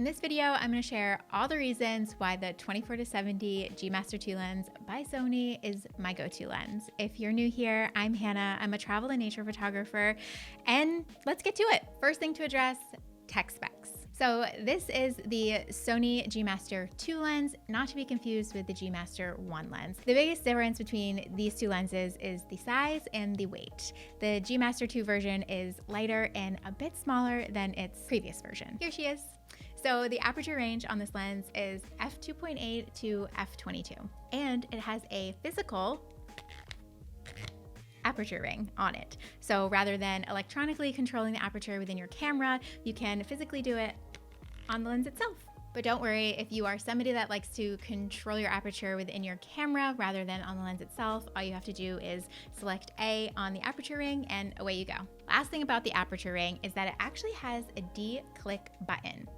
this video, I'm going to share all the reasons why the 24-70 G II lens by Sony is my go-to lens. If you're new here, I'm Hannah. I'm a travel and nature photographer, and let's get to it. First thing to address, tech specs. So this is the Sony G II lens, not to be confused with the G I lens. The biggest difference between these two lenses is the size and the weight. The G II version is lighter and a bit smaller than its previous version. Here she is. So the aperture range on this lens is f2.8 to f22, and it has a physical aperture ring on it. So rather than electronically controlling the aperture within your camera, you can physically do it on the lens itself. But don't worry, if you are somebody that likes to control your aperture within your camera rather than on the lens itself, all you have to do is select A on the aperture ring and away you go. Last thing about the aperture ring is that it actually has a D-click button.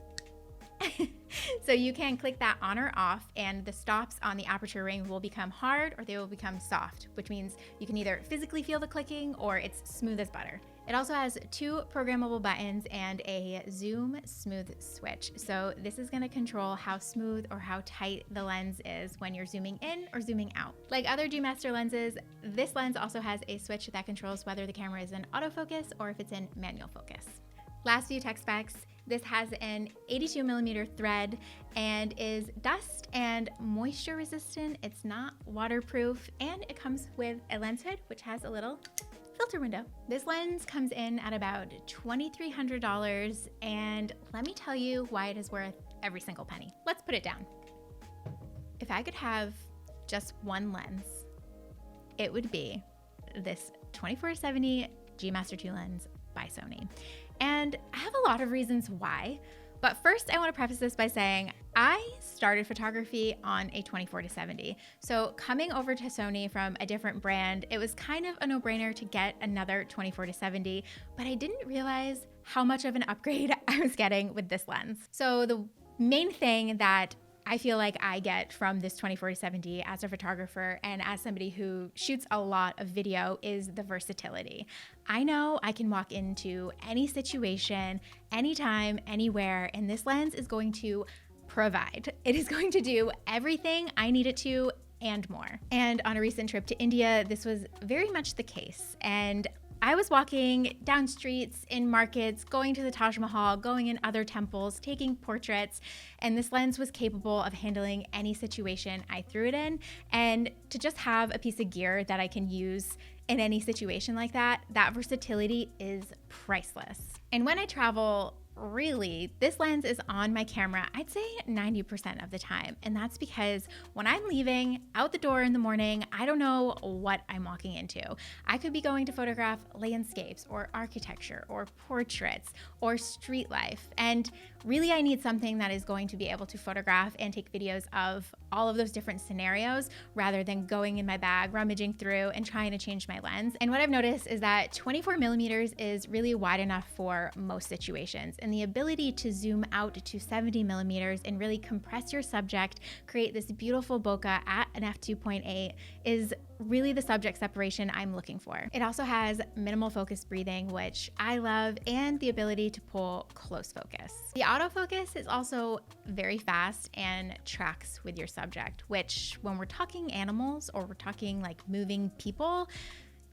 So you can click that on or off, and the stops on the aperture ring will become hard or they will become soft, which means you can either physically feel the clicking or it's smooth as butter. It also has two programmable buttons and a zoom smooth switch. So this is going to control how smooth or how tight the lens is when you're zooming in or zooming out. Like other G I lenses, this lens also has a switch that controls whether the camera is in autofocus or if it's in manual focus. Last few tech specs. This has an 82mm thread and is dust and moisture resistant. It's not waterproof, and it comes with a lens hood, which has a little filter window. This lens comes in at about $2,300, and let me tell you why it is worth every single penny. Let's put it down. If I could have just one lens, it would be this 24-70 G II lens by Sony. And I have a lot of reasons why, but first I want to preface this by saying I started photography on a 24-70. So coming over to Sony from a different brand, it was kind of a no-brainer to get another 24-70, but I didn't realize how much of an upgrade I was getting with this lens. So the main thing that I feel like I get from this 24-70 as a photographer and as somebody who shoots a lot of video is the versatility. I know I can walk into any situation, anytime, anywhere, and this lens is going to provide. It is going to do everything I need it to and more. And on a recent trip to India, this was very much the case. And I was walking down streets, in markets, going to the Taj Mahal, going in other temples, taking portraits, and this lens was capable of handling any situation I threw it in. And to just have a piece of gear that I can use in any situation like that, that versatility is priceless. And when I travel, really, this lens is on my camera, I'd say 90% of the time. And that's because when I'm leaving out the door in the morning, I don't know what I'm walking into. I could be going to photograph landscapes or architecture or portraits or street life. And really, I need something that is going to be able to photograph and take videos of all of those different scenarios rather than going in my bag, rummaging through and trying to change my lens. And what I've noticed is that 24mm is really wide enough for most situations. And the ability to zoom out to 70mm and really compress your subject, create this beautiful bokeh at an f2.8 is really the subject separation I'm looking for. It also has minimal focus breathing, which I love, and the ability to pull close focus. The autofocus is also very fast and tracks with your subject, which when we're talking animals or we're talking like moving people,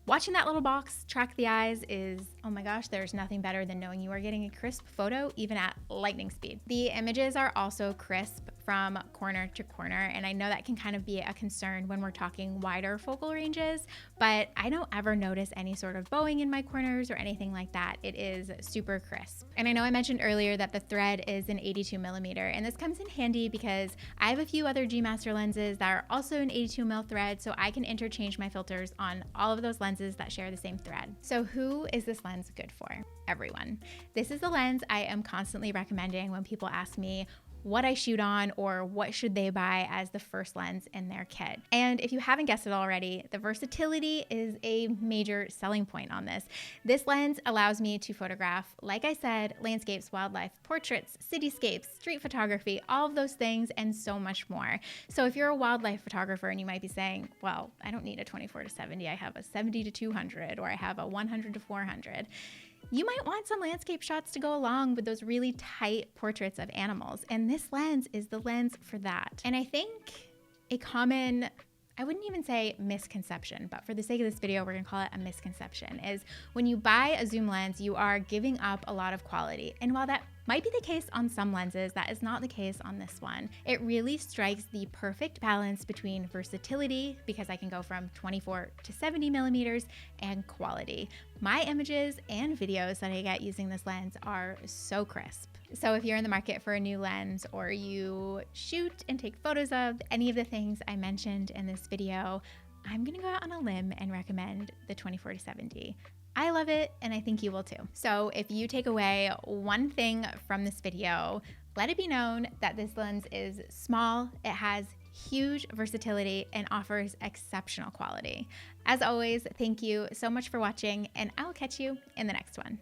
watching that little box track the eyes is, oh my gosh, there's nothing better than knowing you are getting a crisp photo even at lightning speed. The images are also crisp from corner to corner, and I know that can kind of be a concern when we're talking wider focal ranges, but I don't ever notice any sort of bowing in my corners or anything like that. It is super crisp. And I know I mentioned earlier that the thread is an 82mm, and this comes in handy because I have a few other G I lenses that are also an 82mm thread, so I can interchange my filters on all of those lenses that share the same thread. So who is this lens good for? Everyone. This is the lens I am constantly recommending when people ask me what I shoot on or what should they buy as the first lens in their kit. And if you haven't guessed it already, the versatility is a major selling point on this. This lens allows me to photograph, like I said, landscapes, wildlife, portraits, cityscapes, street photography, all of those things and so much more. So if you're a wildlife photographer and you might be saying, well, I don't need a 24-70, I have a 70-200 or I have a 100-400. You might want some landscape shots to go along with those really tight portraits of animals, and this lens is the lens for that. And I think a common, I wouldn't even say misconception, but for the sake of this video, we're gonna call it a misconception, is when you buy a zoom lens, you are giving up a lot of quality. And while that might be the case on some lenses, that is not the case on this one. It really strikes the perfect balance between versatility, because I can go from 24 to 70 millimeters, and quality. My images and videos that I get using this lens are so crisp. So if you're in the market for a new lens, or you shoot and take photos of any of the things I mentioned in this video, I'm gonna go out on a limb and recommend the 24 to 70. I love it, and I think you will too. So if you take away one thing from this video, let it be known that this lens is small, it has huge versatility, and offers exceptional quality. As always, thank you so much for watching, and I will catch you in the next one.